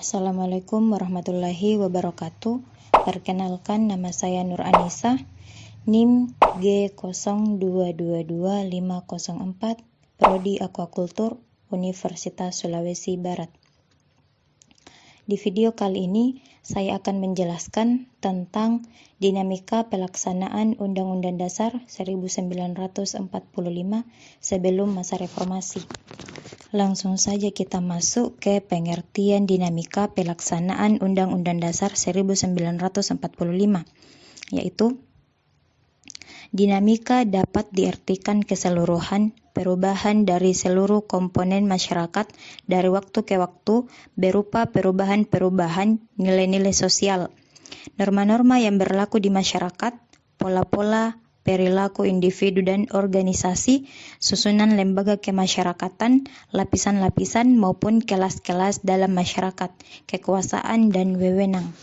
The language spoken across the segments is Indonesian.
Assalamualaikum warahmatullahi wabarakatuh. Perkenalkan, nama saya Nur Anissa, NIM G02222504, Prodi Aquakultur, Universitas Sulawesi Barat. Di video kali ini, saya akan menjelaskan tentang dinamika pelaksanaan Undang-Undang Dasar 1945 sebelum masa reformasi. Langsung saja kita masuk ke pengertian dinamika pelaksanaan Undang-Undang Dasar 1945, yaitu dinamika dapat diartikan keseluruhan perubahan dari seluruh komponen masyarakat dari waktu ke waktu berupa perubahan-perubahan nilai-nilai sosial, norma-norma yang berlaku di masyarakat, pola-pola perilaku individu dan organisasi, susunan lembaga kemasyarakatan, lapisan-lapisan maupun kelas-kelas dalam masyarakat, kekuasaan dan wewenang.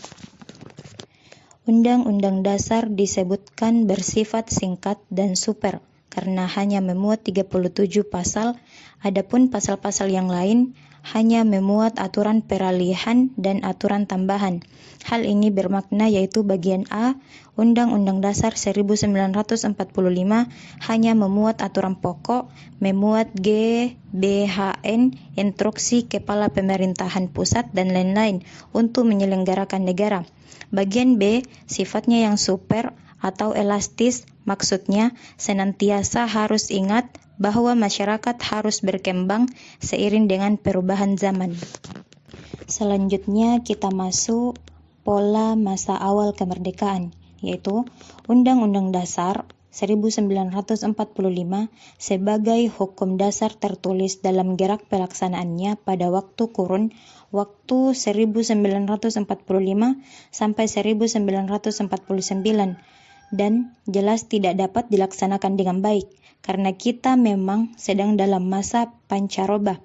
Undang-Undang Dasar disebutkan bersifat singkat dan super karena hanya memuat 37 pasal, adapun pasal-pasal yang lain hanya memuat aturan peralihan dan aturan tambahan. Hal ini bermakna yaitu bagian A, Undang-Undang Dasar 1945 hanya memuat aturan pokok, memuat GBHN, instruksi Kepala Pemerintahan Pusat dan lain-lain untuk menyelenggarakan negara. Bagian B, sifatnya yang super atau elastis, maksudnya senantiasa harus ingat bahwa masyarakat harus berkembang seiring dengan perubahan zaman. Selanjutnya kita masuk pola masa awal kemerdekaan, yaitu Undang-Undang Dasar 1945 sebagai hukum dasar tertulis dalam gerak pelaksanaannya pada waktu kurun waktu 1945 sampai 1949 dan jelas tidak dapat dilaksanakan dengan baik karena kita memang sedang dalam masa pancaroba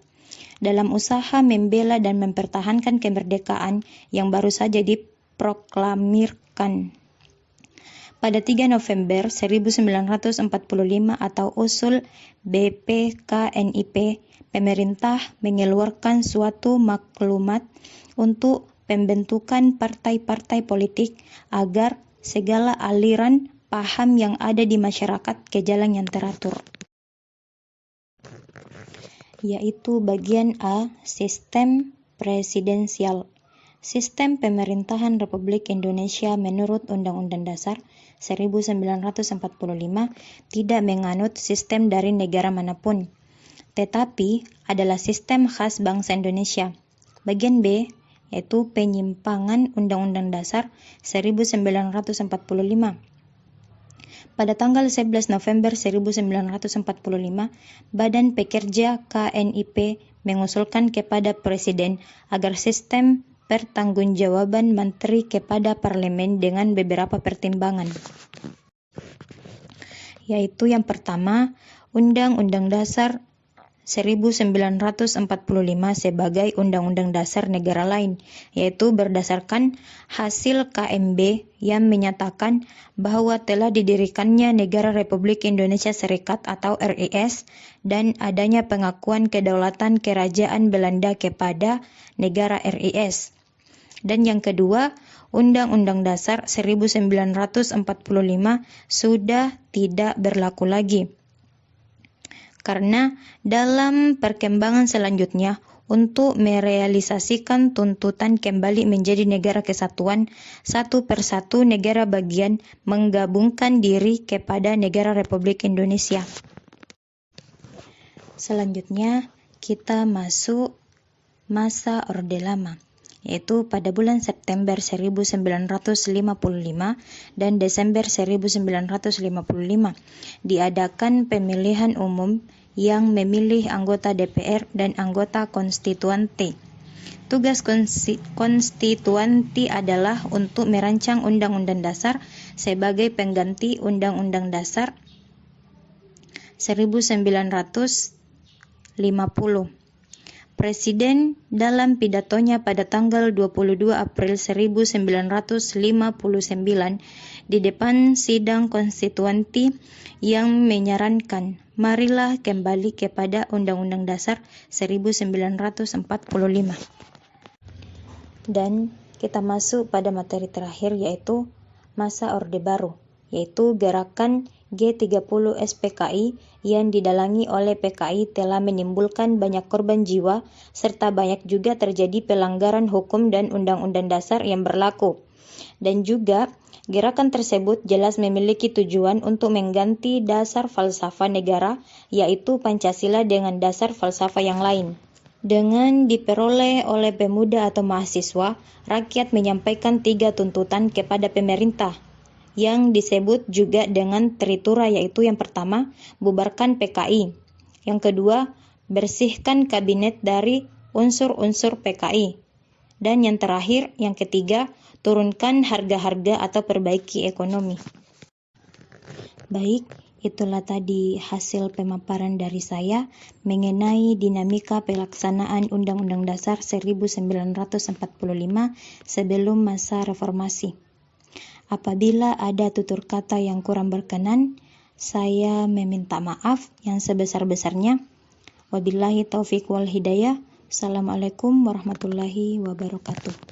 dalam usaha membela dan mempertahankan kemerdekaan yang baru saja diproklamirkan pada 3 November 1945 atau usul BPKNIP. Pemerintah mengeluarkan suatu maklumat untuk pembentukan partai-partai politik agar segala aliran paham yang ada di masyarakat ke jalan yang teratur, yaitu bagian A, sistem presidensial. Sistem pemerintahan Republik Indonesia menurut Undang-Undang Dasar 1945 tidak menganut sistem dari negara manapun, tetapi adalah sistem khas bangsa Indonesia. Bagian B, yaitu penyimpangan Undang-Undang Dasar 1945. Pada tanggal 11 November 1945, Badan Pekerja KNIP mengusulkan kepada Presiden agar sistem pertanggungjawaban menteri kepada parlemen dengan beberapa pertimbangan, yaitu yang pertama, Undang-Undang Dasar 1945 sebagai Undang-Undang Dasar negara lain, yaitu berdasarkan hasil KMB yang menyatakan bahwa telah didirikannya Negara Republik Indonesia Serikat atau RIS dan adanya pengakuan kedaulatan Kerajaan Belanda kepada negara RIS. Dan yang kedua, Undang-Undang Dasar 1945 sudah tidak berlaku lagi. Karena dalam perkembangan selanjutnya, untuk merealisasikan tuntutan kembali menjadi negara kesatuan, satu persatu negara bagian menggabungkan diri kepada Negara Republik Indonesia. Selanjutnya, kita masuk masa Orde Lama, yaitu pada bulan September 1955 dan Desember 1955 diadakan pemilihan umum yang memilih anggota DPR dan anggota konstituante. Tugas konstituante adalah untuk merancang Undang-Undang Dasar sebagai pengganti Undang-Undang Dasar 1950. Presiden dalam pidatonya pada tanggal 22 April 1959 di depan sidang konstituante yang menyarankan, marilah kembali kepada Undang-Undang Dasar 1945. Dan kita masuk pada materi terakhir, yaitu masa Orde Baru, yaitu gerakan G30 SPKI yang didalangi oleh PKI telah menimbulkan banyak korban jiwa serta banyak juga terjadi pelanggaran hukum dan undang-undang dasar yang berlaku. Dan juga gerakan tersebut jelas memiliki tujuan untuk mengganti dasar falsafah negara, yaitu Pancasila, dengan dasar falsafah yang lain. Dengan diperoleh oleh pemuda atau mahasiswa, rakyat menyampaikan 3 tuntutan kepada pemerintah yang disebut juga dengan teritura, yaitu yang pertama, bubarkan PKI. Yang kedua, bersihkan kabinet dari unsur-unsur PKI. Dan yang terakhir, yang ketiga, turunkan harga-harga atau perbaiki ekonomi. Baik, itulah tadi hasil pemaparan dari saya mengenai dinamika pelaksanaan Undang-Undang Dasar 1945 sebelum masa reformasi. Apabila ada tutur kata yang kurang berkenan, saya meminta maaf yang sebesar-besarnya. Wabillahi taufiq wal hidayah. Assalamualaikum warahmatullahi wabarakatuh.